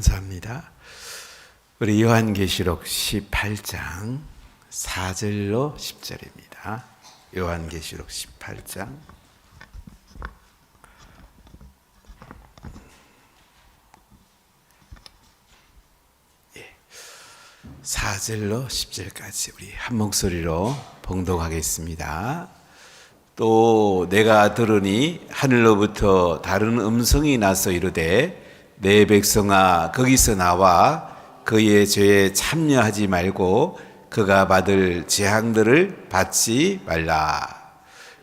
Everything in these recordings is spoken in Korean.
감사합니다. 우리 요한계시록 18장 4절로 10절입니다. 요한계시록 18장 4절로 10절까지 우리 한 목소리로 봉독하겠습니다. 또 내가 들으니 하늘로부터 다른 음성이 나서 이르되 내 백성아 거기서 나와 그의 죄에 참여하지 말고 그가 받을 재앙들을 받지 말라.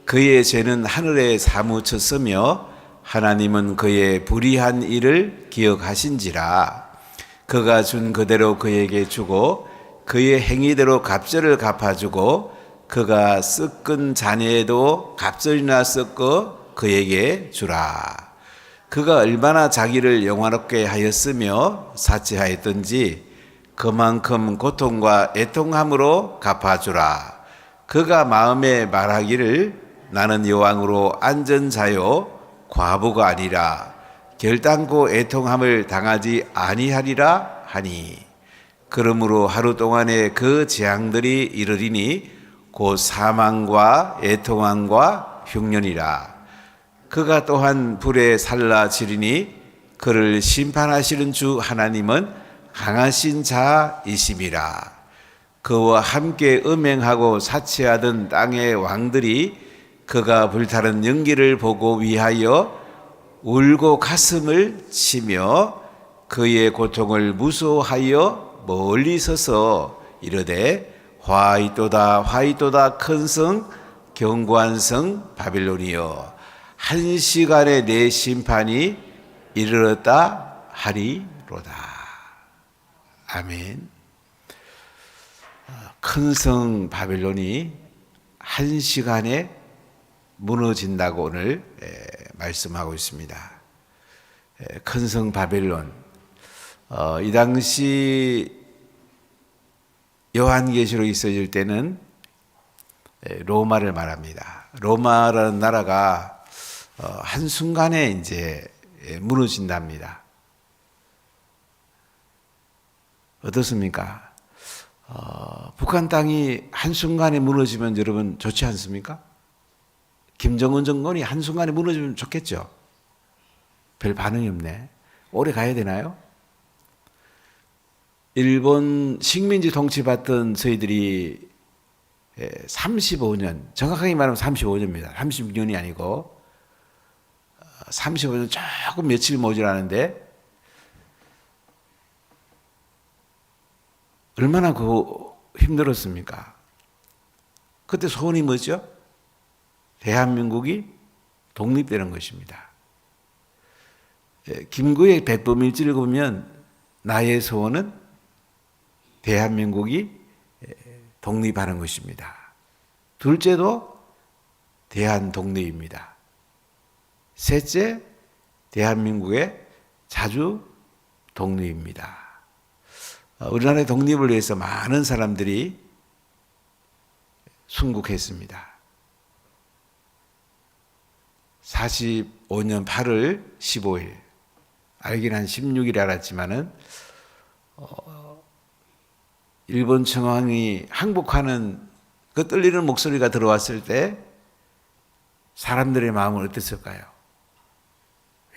그의 죄는 하늘에 사무쳤으며 하나님은 그의 불의한 일을 기억하신지라. 그가 준 그대로 그에게 주고 그의 행위대로 갑절을 갚아주고 그가 섞은 잔에도 갑절이나 섞어 그에게 주라. 그가 얼마나 자기를 영화롭게 하였으며 사치하였던지 그만큼 고통과 애통함으로 갚아주라. 그가 마음에 말하기를 나는 여왕으로 앉은 자요 과부가 아니라 결단코 애통함을 당하지 아니하리라 하니, 그러므로 하루 동안에 그 재앙들이 이르리니 곧 사망과 애통함과 흉년이라. 그가 또한 불에 살라지리니 그를 심판하시는 주 하나님은 강하신 자이심이라. 그와 함께 음행하고 사치하던 땅의 왕들이 그가 불타는 연기를 보고 위하여 울고 가슴을 치며 그의 고통을 무서워하여 멀리 서서 이르되 화이또다 화이또다 큰 성 견고한 성 바빌론이여, 한 시간에 내 심판이 이르렀다 하리로다. 아멘. 큰 성 바빌론이 한 시간에 무너진다고 오늘 말씀하고 있습니다. 큰 성 바벨론, 이 당시 요한계시록이 있어질 때는 로마를 말합니다. 로마라는 나라가 한순간에 이제 무너진답니다. 어떻습니까? 북한 땅이 한순간에 무너지면 여러분 좋지 않습니까? 김정은 정권이 한순간에 무너지면 좋겠죠. 별 반응이 없네. 오래 가야 되나요? 일본 식민지 통치받던 저희들이 35년, 정확하게 말하면 35년입니다. 36년이 아니고 35년 조금 며칠 모자라는데 얼마나 힘들었습니까? 그때 소원이 뭐죠? 대한민국이 독립되는 것입니다. 김구의 백범일지를 보면 나의 소원은 대한민국이 독립하는 것입니다. 둘째도 대한 독립입니다. 셋째, 대한민국의 자주 독립입니다. 우리나라의 독립을 위해서 많은 사람들이 순국했습니다. 45년 8월 15일, 알긴 한 16일에 알았지만은 일본 청왕이 항복하는 그 떨리는 목소리가 들어왔을 때 사람들의 마음은 어땠을까요?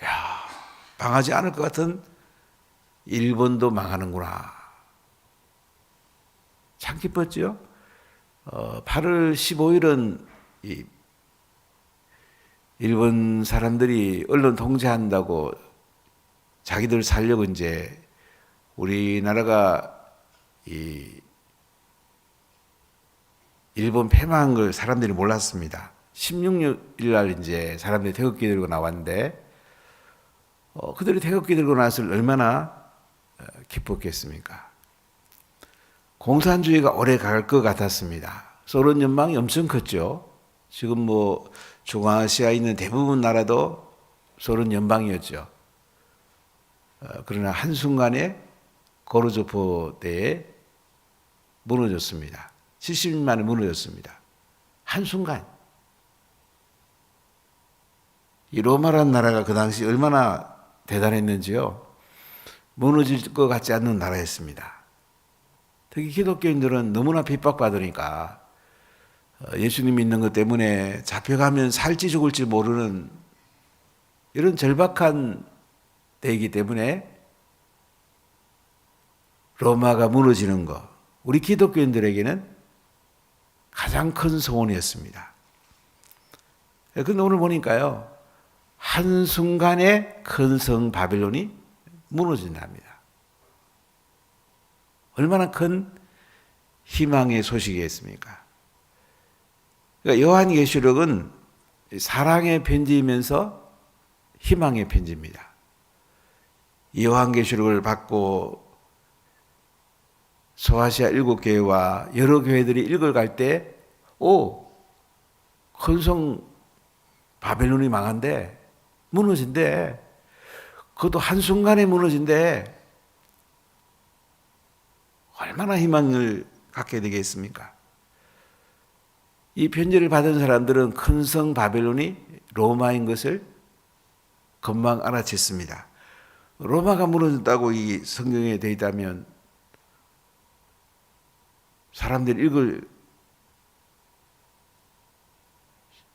야, 망하지 않을 것 같은 일본도 망하는구나. 참 기뻤죠? 8월 15일은 일본 사람들이 언론 통제한다고 자기들 살려고 이제 우리나라가 일본 패망한 걸 사람들이 몰랐습니다. 16일 날 이제 사람들이 태극기 들고 나왔는데 그들이 태극기 들고 나왔을 얼마나 기뻤겠습니까? 공산주의가 오래 갈 것 같았습니다. 소련 연방이 엄청 컸죠. 지금 뭐 중앙아시아에 있는 대부분 나라도 소련 연방이었죠. 그러나 한순간에 고르조프 때에 무너졌습니다. 70년 만에 무너졌습니다. 한순간. 이 로마라는 나라가 그 당시 얼마나 대단했는지요. 무너질 것 같지 않는 나라였습니다. 특히 기독교인들은 너무나 핍박받으니까 예수님 믿는 것 때문에 잡혀가면 살지 죽을지 모르는 이런 절박한 때이기 때문에 로마가 무너지는 것, 우리 기독교인들에게는 가장 큰 소원이었습니다. 그런데 오늘 보니까요, 한순간에 큰 성 바빌론이 무너진답니다. 얼마나 큰 희망의 소식이었습니까? 그러니까 요한계시록은 사랑의 편지이면서 희망의 편지입니다. 요한계시록을 받고 소아시아 7교회와 여러 교회들이 읽어갈 때, 큰 성 바벨론이 망한데, 무너진대. 그것도 한순간에 무너진대. 얼마나 희망을 갖게 되겠습니까? 이 편지를 받은 사람들은 큰 성 바벨론이 로마인 것을 금방 알아챘습니다. 로마가 무너졌다고 이 성경에 되어 있다면 사람들이 읽을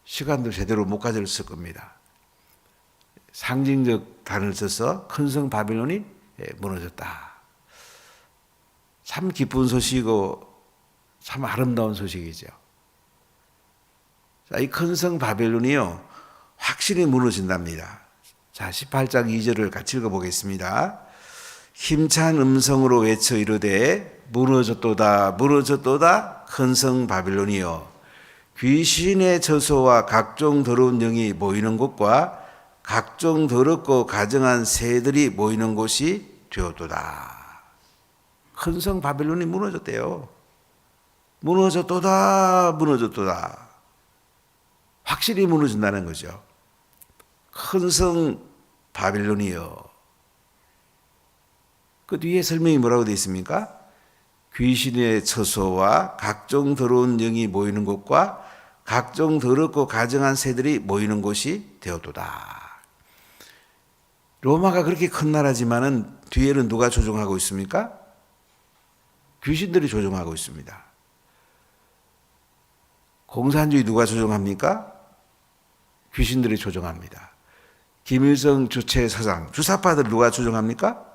시간도 제대로 못 가졌을 겁니다. 상징적 단어를 써서 큰 성 바빌론이 무너졌다. 참 기쁜 소식이고 참 아름다운 소식이죠. 자, 이 큰 성 바빌론이요, 확실히 무너진답니다. 자, 18장 2절을 같이 읽어보겠습니다. 힘찬 음성으로 외쳐 이르되 무너졌도다 무너졌도다 큰 성 바빌론이여, 귀신의 처소와 각종 더러운 영이 모이는 곳과 각종 더럽고 가증한 새들이 모이는 곳이 되었도다. 큰 성 바빌론이 무너졌대요. 무너졌도다 무너졌도다. 확실히 무너진다는 거죠. 큰 성 바빌론이여. 그 뒤에 설명이 뭐라고 되어 있습니까? 귀신의 처소와 각종 더러운 영이 모이는 곳과 각종 더럽고 가증한 새들이 모이는 곳이 되었도다. 로마가 그렇게 큰 나라지만은 뒤에는 누가 조종하고 있습니까? 귀신들이 조종하고 있습니다. 공산주의 누가 조종합니까? 귀신들이 조종합니다. 김일성 주체 사상, 주사파들 누가 조종합니까?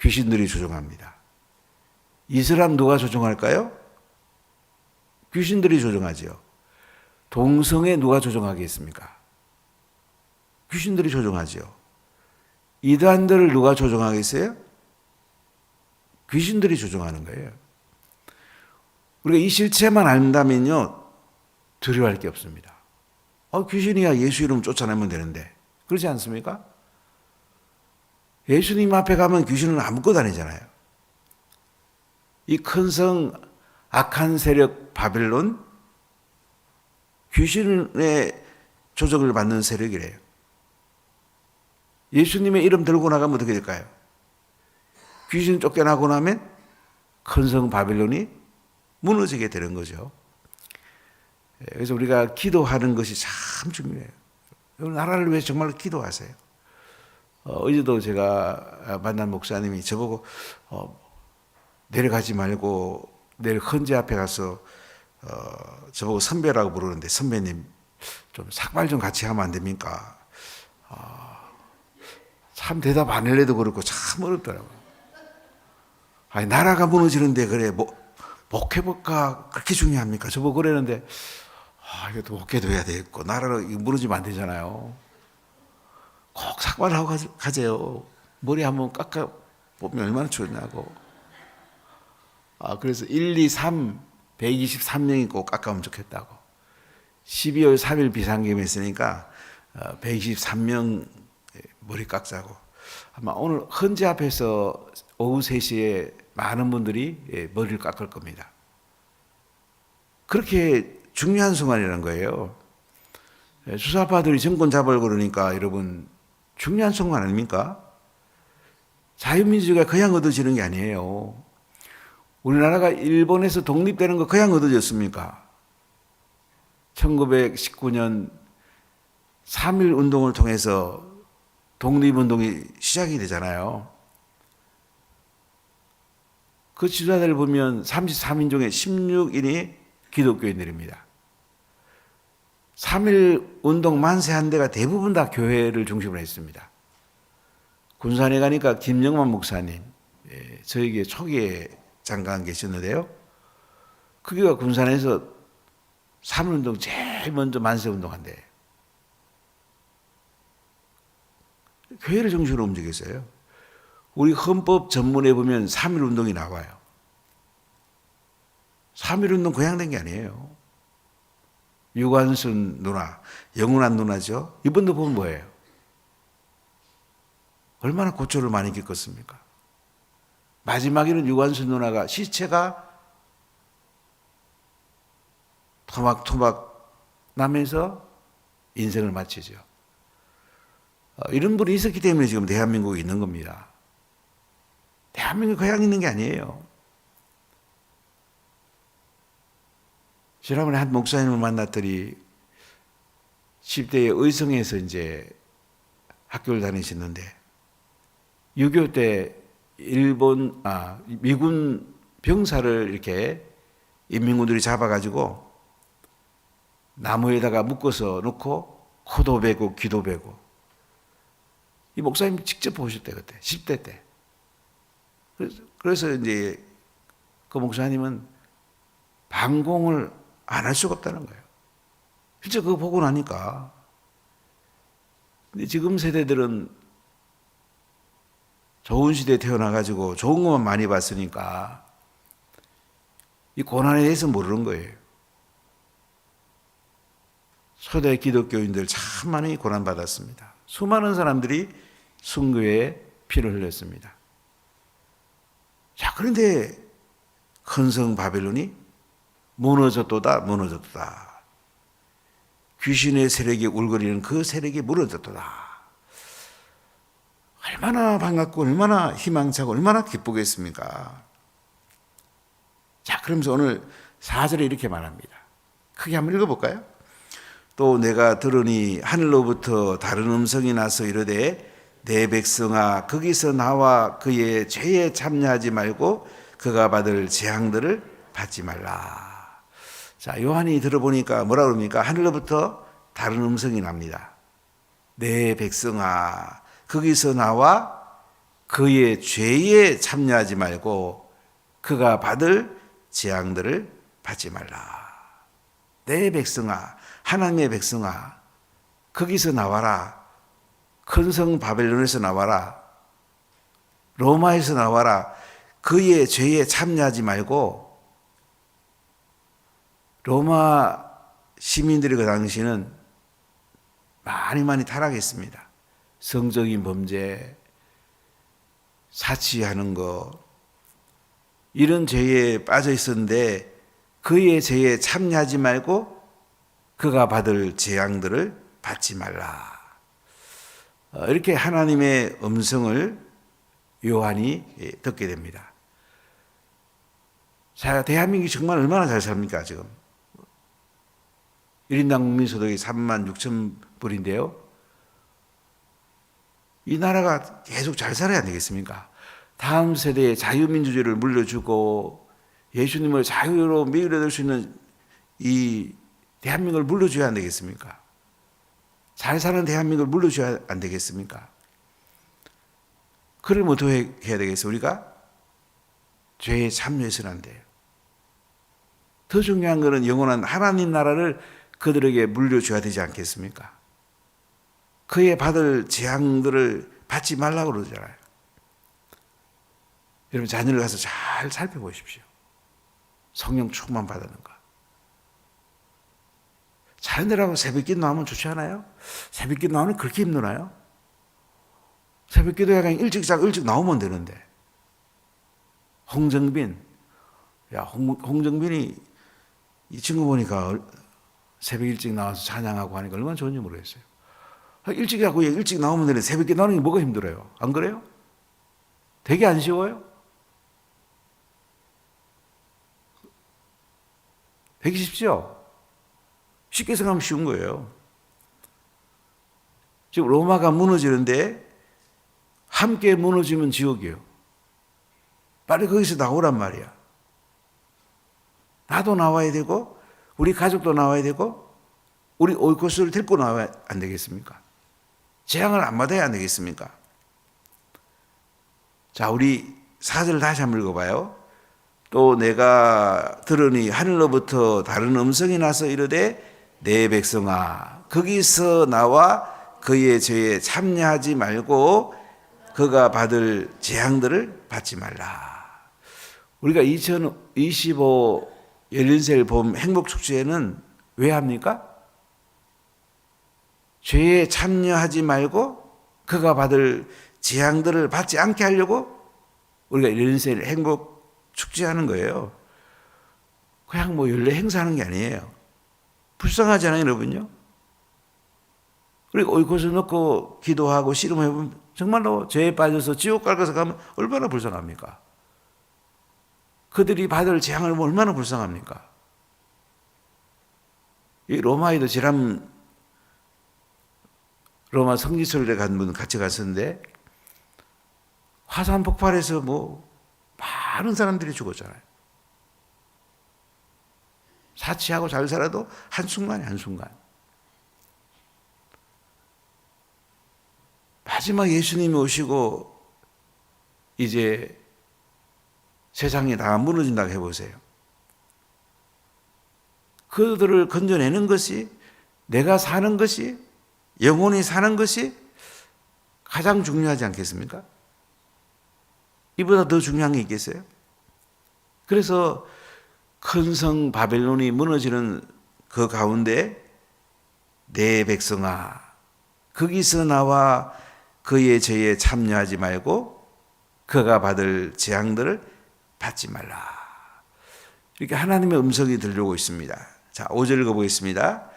귀신들이 조종합니다. 이슬람 누가 조종할까요? 귀신들이 조종하지요. 동성애 누가 조종하겠습니까? 귀신들이 조종하지요. 이단들을 누가 조종하겠어요? 귀신들이 조종하는 거예요. 우리가 이 실체만 안다면요, 두려워할 게 없습니다. 귀신이야 예수 이름 쫓아내면 되는데, 그렇지 않습니까? 예수님 앞에 가면 귀신은 안 묶고 다니잖아요. 이 큰 성 악한 세력 바벨론, 귀신의 조종을 받는 세력이래요. 예수님의 이름 들고 나가면 어떻게 될까요? 귀신 쫓겨나고 나면 큰 성 바벨론이 무너지게 되는 거죠. 그래서 우리가 기도하는 것이 참 중요해요. 나라를 위해 정말 기도하세요. 어제도 제가 만난 목사님이 저보고 내려가지 말고 내일 헌재 앞에 가서 저보고 선배라고 부르는데, 선배님 좀 삭발 좀 같이 하면 안 됩니까? 참 대답 안 할래도 그렇고 참 어렵더라고요. 아니, 나라가 무너지는데 그래 목회복가 그렇게 중요합니까? 저보고 그러는데, 이것도 목회도 해야 되겠고 나라가 무너지면 안 되잖아요. 꼭 삭발하고 가세요. 머리 한번 깎아 보면 얼마나 좋냐고. 그래서 1, 2, 3 123명이 꼭 깎아면 좋겠다고. 12월 3일 비상계엄 했으니까 123명 머리 깎자고. 아마 오늘 헌재 앞에서 오후 3시에 많은 분들이 머리를 깎을 겁니다. 그렇게 중요한 순간이라는 거예요. 주사파들이 정권 잡으려고 그러니까 여러분 중요한 순간 아닙니까? 자유민주주의가 그냥 얻어지는 게 아니에요. 우리나라가 일본에서 독립되는 거 그냥 얻어졌습니까? 1919년 3.1 운동을 통해서 독립운동이 시작이 되잖아요. 그 지도자들을 보면 33인 중에 16인이 기독교인들입니다. 3.1 운동 만세한 데가 대부분 다 교회를 중심으로 했습니다. 군산에 가니까 김영만 목사님, 저에게 초기에 잠깐 계셨는데요. 그가 군산에서 3.1 운동 제일 먼저 만세 운동한대. 교회를 중심으로 움직였어요. 우리 헌법 전문에 보면 3.1 운동이 나와요. 3.1 운동 그냥 된 게 아니에요. 유관순 누나, 영원한 누나죠. 이분도 보면 뭐예요? 얼마나 고초를 많이 겪었습니까? 마지막에는 유관순 누나가 시체가 토막토막 나면서 인생을 마치죠. 이런 분이 있었기 때문에 지금 대한민국에 있는 겁니다. 대한민국 그냥 있는 게 아니에요. 지난번에 한 목사님을 만났더니 10대의 의성에서 이제 학교를 다니셨는데 6.25 때 미군 병사를 이렇게 인민군들이 잡아가지고 나무에다가 묶어서 놓고 코도 베고 귀도 베고 이 목사님 직접 보셨대 그때 10대 때. 그래서 이제 그 목사님은 방공을 안 할 수가 없다는 거예요. 실제 그거 보고 나니까. 근데 지금 세대들은 좋은 시대에 태어나가지고 좋은 것만 많이 봤으니까 이 고난에 대해서 모르는 거예요. 초대 기독교인들 참 많이 고난받았습니다. 수많은 사람들이 순교에 피를 흘렸습니다. 자, 그런데 큰 성 바벨론이 무너졌도다. 귀신의 세력이 울거리는 그 세력이 무너졌도다. 얼마나 반갑고 얼마나 희망차고 얼마나 기쁘겠습니까? 자, 그러면서 오늘 4절에 이렇게 말합니다. 크게 한번 읽어볼까요? 또 내가 들으니 하늘로부터 다른 음성이 나서 이르되 내 백성아 거기서 나와 그의 죄에 참여하지 말고 그가 받을 재앙들을 받지 말라. 자, 요한이 들어보니까 뭐라 그럽니까? 하늘로부터 다른 음성이 납니다. 내 백성아 거기서 나와 그의 죄에 참여하지 말고 그가 받을 재앙들을 받지 말라. 내 백성아, 하나님의 백성아, 거기서 나와라. 큰 성 바벨론에서 나와라. 로마에서 나와라. 그의 죄에 참여하지 말고 로마 시민들이 그 당시는 많이 타락했습니다. 성적인 범죄, 사치하는 거 이런 죄에 빠져 있었는데 그의 죄에 참여하지 말고 그가 받을 재앙들을 받지 말라. 이렇게 하나님의 음성을 요한이 듣게 됩니다. 자, 대한민국이 정말 얼마나 잘 삽니까 지금? 1인당 국민소득이 36,000불인데요. 이 나라가 계속 잘 살아야 되겠습니까? 다음 세대에 자유민주주의를 물려주고 예수님을 자유로 밀어낼 수 있는 이 대한민국을 물려줘야 안 되겠습니까? 잘 사는 대한민국을 물려줘야 안 되겠습니까? 그러면 어떻게 해야 되겠어요? 우리가 죄에 참여해서는 안 돼요. 더 중요한 것은 영원한 하나님 나라를 그들에게 물려줘야 되지 않겠습니까? 그의 받을 재앙들을 받지 말라고 그러잖아요. 여러분 자녀를 가서 잘 살펴보십시오. 성령 충만 받았는가? 자녀들하고 새벽기도 나오면 좋지 않아요? 새벽기도 나오면 그렇게 힘드나요? 새벽기도에 그냥 일찍 나오면 되는데. 홍정빈, 홍정빈이 이 친구 보니까 새벽 일찍 나와서 찬양하고 하니까 얼마나 좋은지 모르겠어요. 일찍 하고 일찍 나오면 되는데 새벽에 나오는 게 뭐가 힘들어요? 안 그래요? 되게 안 쉬워요? 되게 쉽죠? 쉽게 생각하면 쉬운 거예요. 지금 로마가 무너지는데 함께 무너지면 지옥이에요. 빨리 거기서 나오란 말이야. 나도 나와야 되고 우리 가족도 나와야 되고 우리 오이코스를 데리고 나와야 안 되겠습니까? 재앙을 안 받아야 안 되겠습니까? 자, 우리 4절 다시 한번 읽어봐요. 또 내가 들으니 하늘로부터 다른 음성이 나서 이르되 내 백성아 거기서 나와 그의 죄에 참여하지 말고 그가 받을 재앙들을 받지 말라. 우리가 2025 열린세일 봄 행복축제는 왜 합니까? 죄에 참여하지 말고 그가 받을 재앙들을 받지 않게 하려고 우리가 열린세일 행복축제하는 거예요. 그냥 뭐 연례 행사하는 게 아니에요. 불쌍하잖아요, 여러분요. 그리고 오이코스 넣고 기도하고 씨름해보면 정말로 죄에 빠져서 지옥 갈아서 가면 얼마나 불쌍합니까? 그들이 받을 재앙을 보면 얼마나 불쌍합니까? 이 로마에도 지난 로마 성지순례 간 분 같이 갔었는데 화산 폭발해서 뭐 많은 사람들이 죽었잖아요. 사치하고 잘 살아도 한순간에 한순간. 마지막 예수님이 오시고 이제 세상이 다 무너진다고 해보세요. 그들을 건져내는 것이 내가 사는 것이 영혼이 사는 것이 가장 중요하지 않겠습니까? 이보다 더 중요한 게 있겠어요? 그래서 큰 성 바벨론이 무너지는 그 가운데 내 백성아 거기서 나와 그의 죄에 참여하지 말고 그가 받을 재앙들을 받지 말라. 이렇게 하나님의 음성이 들려오고 있습니다. 자, 5절 읽어보겠습니다.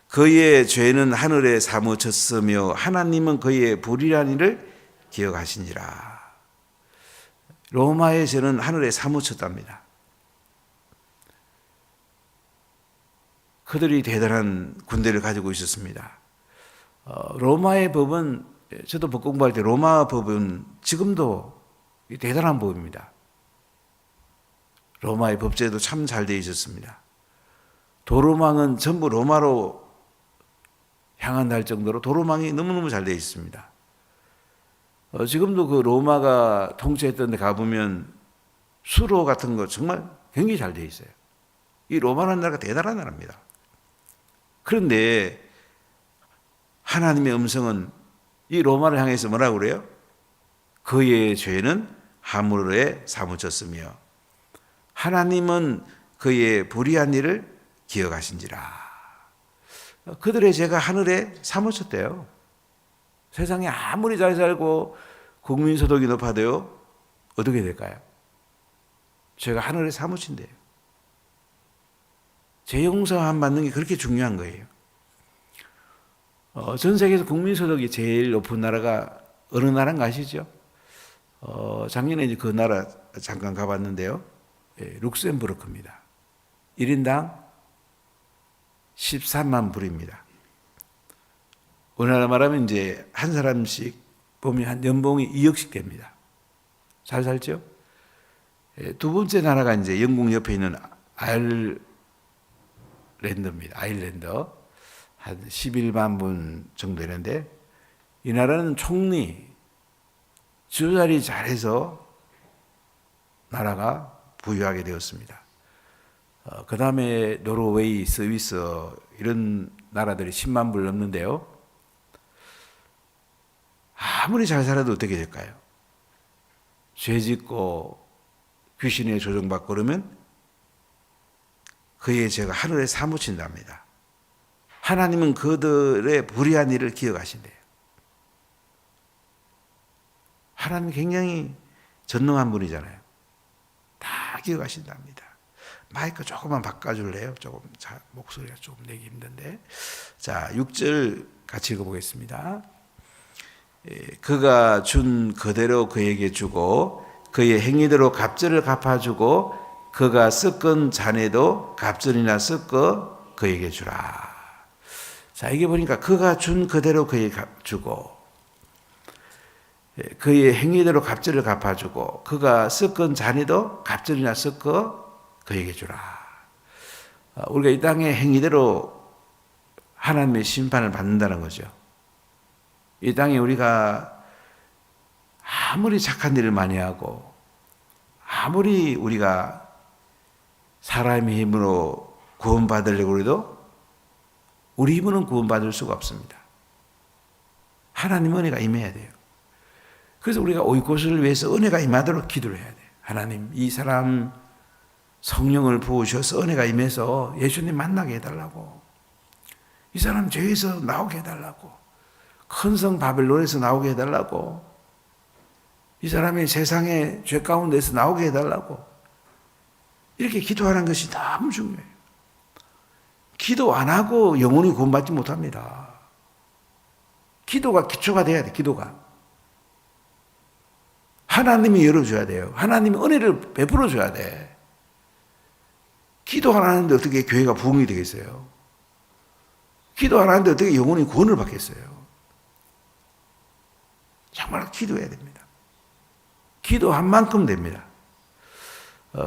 그의 죄는 하늘에 사무쳤으며 하나님은 그의 불의한 일을 기억하시니라. 로마의 죄는 하늘에 사무쳤답니다. 그들이 대단한 군대를 가지고 있었습니다. 로마의 법은 저도 법 공부할 때 로마 법은 지금도 대단한 법입니다. 로마의 법제도 참 잘 되어 있었습니다. 도로망은 전부 로마로 향한다 할 정도로 도로망이 너무너무 잘 되어 있습니다. 지금도 그 로마가 통치했던 데 가보면 수로 같은 거 정말 굉장히 잘 되어 있어요. 이 로마라는 나라가 대단한 나라입니다. 그런데 하나님의 음성은 이 로마를 향해서 뭐라고 그래요? 그의 죄는 하늘에 사무쳤으며 하나님은 그의 불의한 일을 기억하신지라. 그들의 죄가 하늘에 사무쳤대요. 세상에 아무리 잘 살고 국민소득이 높아도요 어떻게 될까요? 죄가 하늘에 사무친대요. 죄 용서 받는 게 그렇게 중요한 거예요. 전 세계에서 국민소득이 제일 높은 나라가 어느 나라인가 아시죠? 작년에 이제 그 나라 잠깐 가봤는데요. 룩셈부르크입니다. 1인당 13만 불입니다. 우리나라 말하면 이제 한 사람씩 보면 한 연봉이 2억씩 됩니다. 잘 살죠? 두 번째 나라가 이제 영국 옆에 있는 아일랜드입니다. 아일랜드. 한 11만 분 정도 되는데 이 나라는 총리 주자리 잘해서 나라가 부유하게 되었습니다. 그 다음에 노르웨이, 스위스 이런 나라들이 10만 불 넘는데요. 아무리 잘 살아도 어떻게 될까요? 죄 짓고 귀신에 조종받고 그러면 그의 죄가 하늘에 사무친답니다. 하나님은 그들의 불의한 일을 기억하신대요. 하나님 굉장히 전능한 분이잖아요. 다 기억하신답니다. 마이크 조금만 바꿔줄래요? 조금 목소리가 조금 내기 힘든데. 자, 6절 같이 읽어보겠습니다. 그가 준 그대로 그에게 주고 그의 행위대로 갑절을 갚아주고 그가 섞은 잔에도 갑절이나 섞어 그에게 주라. 자, 이게 보니까 그가 준 그대로 그에게 주고 그의 행위대로 갑절을 갚아주고 그가 섞은 잔이도 갑절이나 섞어 그에게 주라. 우리가 이 땅의 행위대로 하나님의 심판을 받는다는 거죠. 이 땅에 우리가 아무리 착한 일을 많이 하고 아무리 우리가 사람의 힘으로 구원받으려고 해도 우리 힘으로는 구원받을 수가 없습니다. 하나님 은혜가 임해야 돼요. 그래서 우리가 오이코스를 위해서 은혜가 임하도록 기도를 해야 돼요. 하나님, 이 사람 성령을 부으셔서 은혜가 임해서 예수님 만나게 해달라고. 이 사람 죄에서 나오게 해달라고. 큰 성 바벨론에서 나오게 해달라고. 이 사람이 세상의 죄 가운데서 나오게 해달라고. 이렇게 기도하는 것이 너무 중요해요. 기도 안 하고 영혼이 구원받지 못합니다. 기도가 기초가 돼야 돼, 기도가. 하나님이 열어줘야 돼요. 하나님이 은혜를 베풀어줘야 돼. 기도 안 하는데 어떻게 교회가 부흥이 되겠어요? 기도 안 하는데 어떻게 영혼이 구원을 받겠어요? 정말 기도해야 됩니다. 기도한 만큼 됩니다.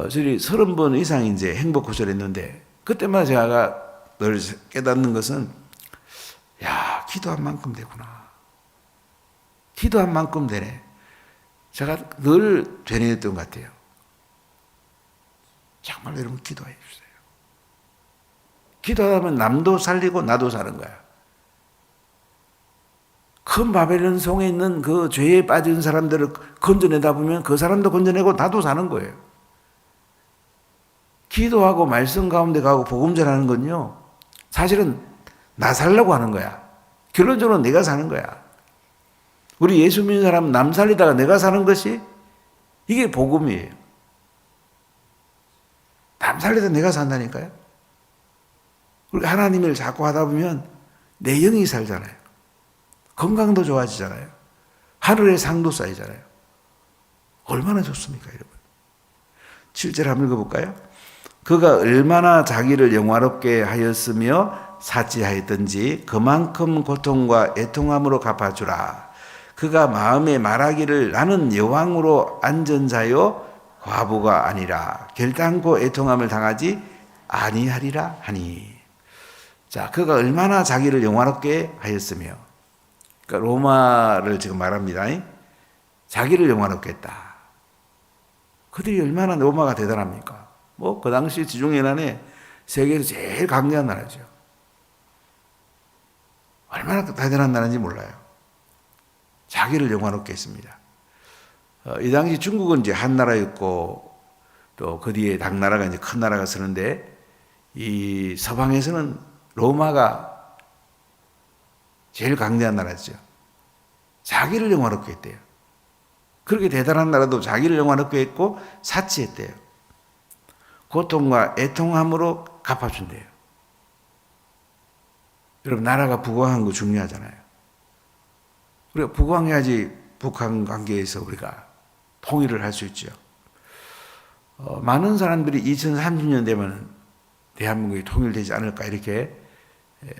저희 30번 이상 이제 행복 구절했는데 그때마다 제가 늘 깨닫는 것은 야, 기도한 만큼 되구나. 기도한 만큼 되네. 제가 늘 되뇌었던 것 같아요. 정말 여러분 기도해 주세요. 기도하면 남도 살리고 나도 사는 거야. 큰 바벨론 성에 있는 그 죄에 빠진 사람들을 건져내다 보면 그 사람도 건져내고 나도 사는 거예요. 기도하고 말씀 가운데 가고 복음 전하는 건요, 사실은 나 살려고 하는 거야. 결론적으로 내가 사는 거야. 우리 예수 믿는 사람은 남 살리다가 내가 사는 것이 이게 복음이에요. 남 살리다 내가 산다니까요. 우리 하나님을 자꾸 하다 보면 내 영이 살잖아요. 건강도 좋아지잖아요. 하늘의 상도 쌓이잖아요. 얼마나 좋습니까, 여러분? 7절 한번 읽어볼까요? 그가 얼마나 자기를 영화롭게 하였으며 사치하였던지 그만큼 고통과 애통함으로 갚아주라. 그가 마음에 말하기를 나는 여왕으로 앉은 자요 과부가 아니라 결단코 애통함을 당하지 아니하리라 하니. 자, 그가 얼마나 자기를 영화롭게 하였으며, 그러니까 로마를 지금 말합니다. 자기를 영화롭게 했다. 그들이 얼마나 로마가 대단합니까? 뭐 그 당시 지중해난에 세계에서 제일 강대한 나라죠. 얼마나 대단한 나라인지 몰라요. 자기를 영화롭게 했습니다. 이 당시 중국은 이제 한 나라였고 또 그 뒤에 당나라가 이제 큰 나라가 서는데 이 서방에서는 로마가 제일 강대한 나라죠. 자기를 영화롭게 했대요. 그렇게 대단한 나라도 자기를 영화롭게 했고 사치했대요. 고통과 애통함으로 갚아준대요. 여러분, 나라가 부강한 거 중요하잖아요. 우리가 부강해야지 북한 관계에서 우리가 통일을 할 수 있죠. 많은 사람들이 2030년 되면 대한민국이 통일되지 않을까 이렇게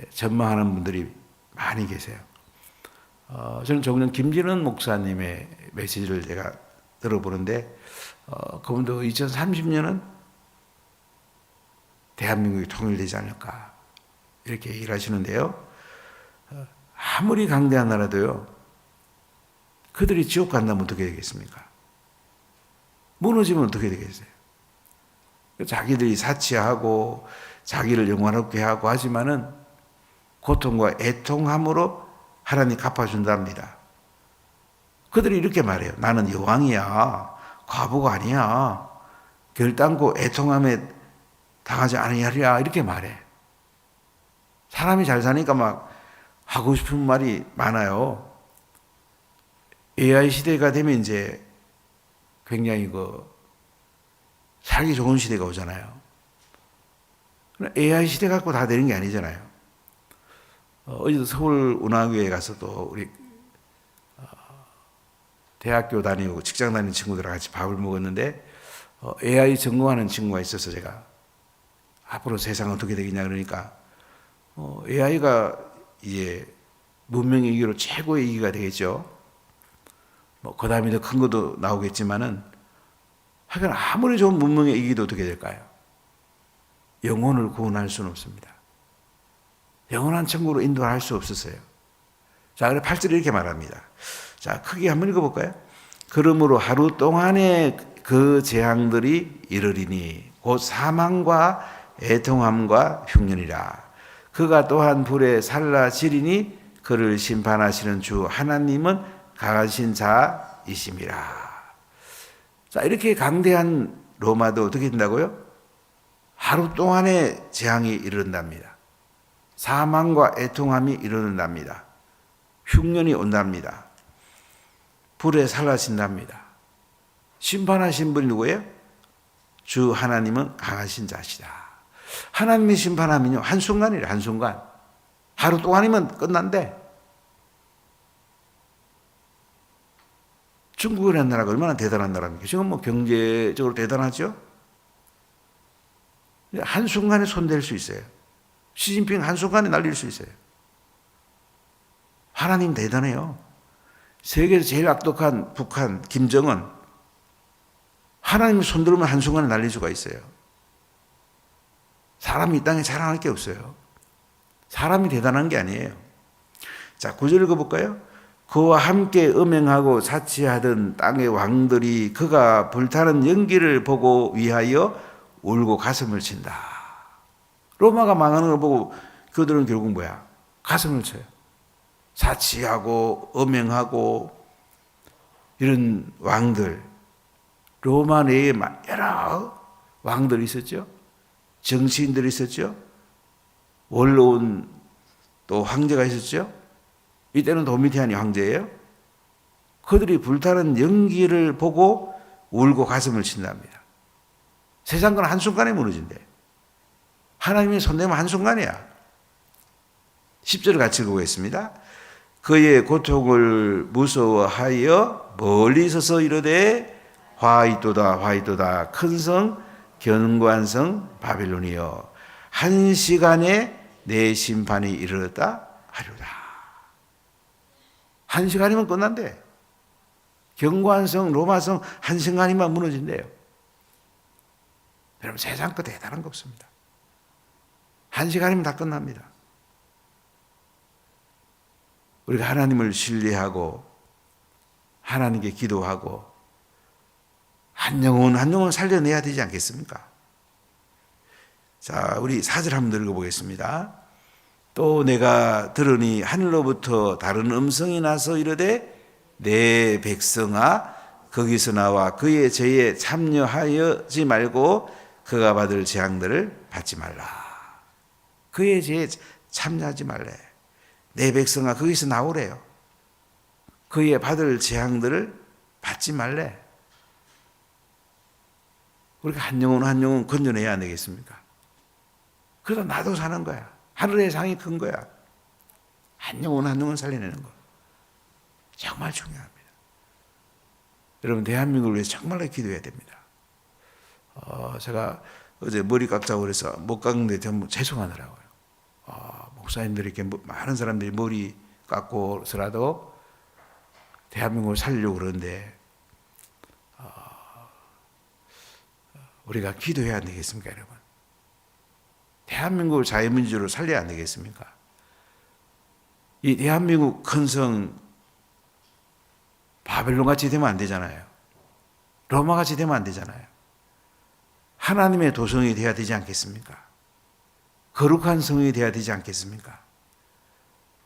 전망하는 분들이 많이 계세요. 저는 종종 김진원 목사님의 메시지를 제가 들어보는데 그분도 2030년은 대한민국이 통일되지 않을까 이렇게 얘기를 하시는데요. 아무리 강대한 나라도요, 그들이 지옥 간다면 어떻게 되겠습니까? 무너지면 어떻게 되겠어요? 자기들이 사치하고 자기를 영화롭게 하고 하지만은 고통과 애통함으로 하나님 갚아준답니다. 그들이 이렇게 말해요. 나는 여왕이야. 과부가 아니야. 결단코 애통함에 당하지 아니하리라 이렇게 말해. 사람이 잘 사니까 막 하고 싶은 말이 많아요. AI 시대가 되면 이제 굉장히 살기 좋은 시대가 오잖아요. AI 시대 갖고 다 되는 게 아니잖아요. 어제도 서울운하교에 가서 또 우리 대학교 다니고 직장 다니는 친구들과 같이 밥을 먹었는데 AI 전공하는 친구가 있어서 제가 앞으로 세상 어떻게 되겠냐 그러니까 AI가 이제 문명의 이기로 최고의 이기가 되겠죠. 뭐 그 다음에 더 큰 것도 나오겠지만은 하여간 아무리 좋은 문명의 이기도 어떻게 될까요? 영혼을 구원할 수는 없습니다. 영원한 천국으로 인도할 수 없었어요. 자, 그래 8절에 이렇게 말합니다. 자, 크게 한번 읽어볼까요? 그러므로 하루 동안에 그 재앙들이 이르리니 곧 사망과 애통함과 흉년이라. 그가 또한 불에 살라지리니 그를 심판하시는 주 하나님은 강하신 자이심이라. 자, 이렇게 강대한 로마도 어떻게 된다고요? 하루 동안에 재앙이 이른답니다. 사망과 애통함이 이른답니다. 흉년이 온답니다. 불에 살라진답니다. 심판하신 분이 누구예요? 주 하나님은 강하신 자시다. 하나님이 심판하면요, 한순간이래, 한순간. 하루 동안이면 끝난대. 중국이라는 나라가 얼마나 대단한 나라입니까? 지금 뭐 경제적으로 대단하죠? 한순간에 손댈 수 있어요. 시진핑 한순간에 날릴 수 있어요. 하나님 대단해요. 세계에서 제일 악독한 북한, 김정은, 하나님이 손들면 한순간에 날릴 수가 있어요. 사람이 이 땅에 자랑할 게 없어요. 사람이 대단한 게 아니에요. 자, 9절 읽어볼까요? 그와 함께 음행하고 사치하던 땅의 왕들이 그가 불타는 연기를 보고 위하여 울고 가슴을 친다. 로마가 망하는 걸 보고 그들은 결국 뭐야? 가슴을 쳐요. 사치하고 음행하고 이런 왕들, 로마 내에 여러 왕들이 있었죠. 정치인들이 있었죠. 원로원 또 황제가 있었죠. 이때는 도미티안이 황제예요. 그들이 불타는 연기를 보고 울고 가슴을 친답니다. 세상 건 한순간에 무너진대. 하나님이 손대면 한순간이야. 10절을 같이 읽어보겠습니다. 그의 고통을 무서워하여 멀리 서서 이르되 화이도다 화이도다 큰 성 견고한 바빌론이여 한 시간에 내 심판이 이르렀다 하리로다. 한 시간이면 끝난대. 견고한 성 로마성 한 시간이면 무너진대요. 여러분 세상 거 대단한 거 없습니다. 한 시간이면 다 끝납니다. 우리가 하나님을 신뢰하고 하나님께 기도하고 한 영혼 살려내야 되지 않겠습니까? 자, 우리 4절 한번 읽어보겠습니다. 또 내가 들으니 하늘로부터 다른 음성이 나서 이르되 내 백성아 거기서 나와 그의 죄에 참여하지 말고 그가 받을 재앙들을 받지 말라. 그의 죄에 참여하지 말래. 내 백성아 거기서 나오래요. 그의 받을 재앙들을 받지 말래. 우리가 한 영혼 건져내야 안 되겠습니까? 그러다 나도 사는 거야. 하늘의 상이 큰 거야. 한 영혼 살려내는 거. 정말 중요합니다. 여러분 대한민국을 위해서 정말로 기도해야 됩니다. 제가 어제 머리 깎자고 그래서 못 깎는데 전부 죄송하더라고요. 목사님들이 이렇게 많은 사람들이 머리 깎고서라도 대한민국을 살리려고 그러는데 우리가 기도해야 안 되겠습니까, 여러분? 대한민국을 자유민주로 살려야 안 되겠습니까? 이 대한민국 큰 성 바벨론같이 되면 안 되잖아요. 로마같이 되면 안 되잖아요. 하나님의 도성이 되어야 되지 않겠습니까? 거룩한 성이 되어야 되지 않겠습니까?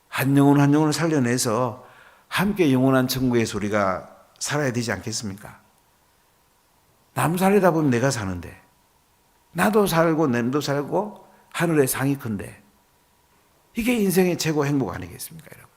한 영혼을 살려내서 함께 영원한 천국에서 우리가 살아야 되지 않겠습니까? 남 살리다 보면 내가 사는데 나도 살고 남도 살고 하늘의 상이 큰데 이게 인생의 최고 행복 아니겠습니까, 여러분?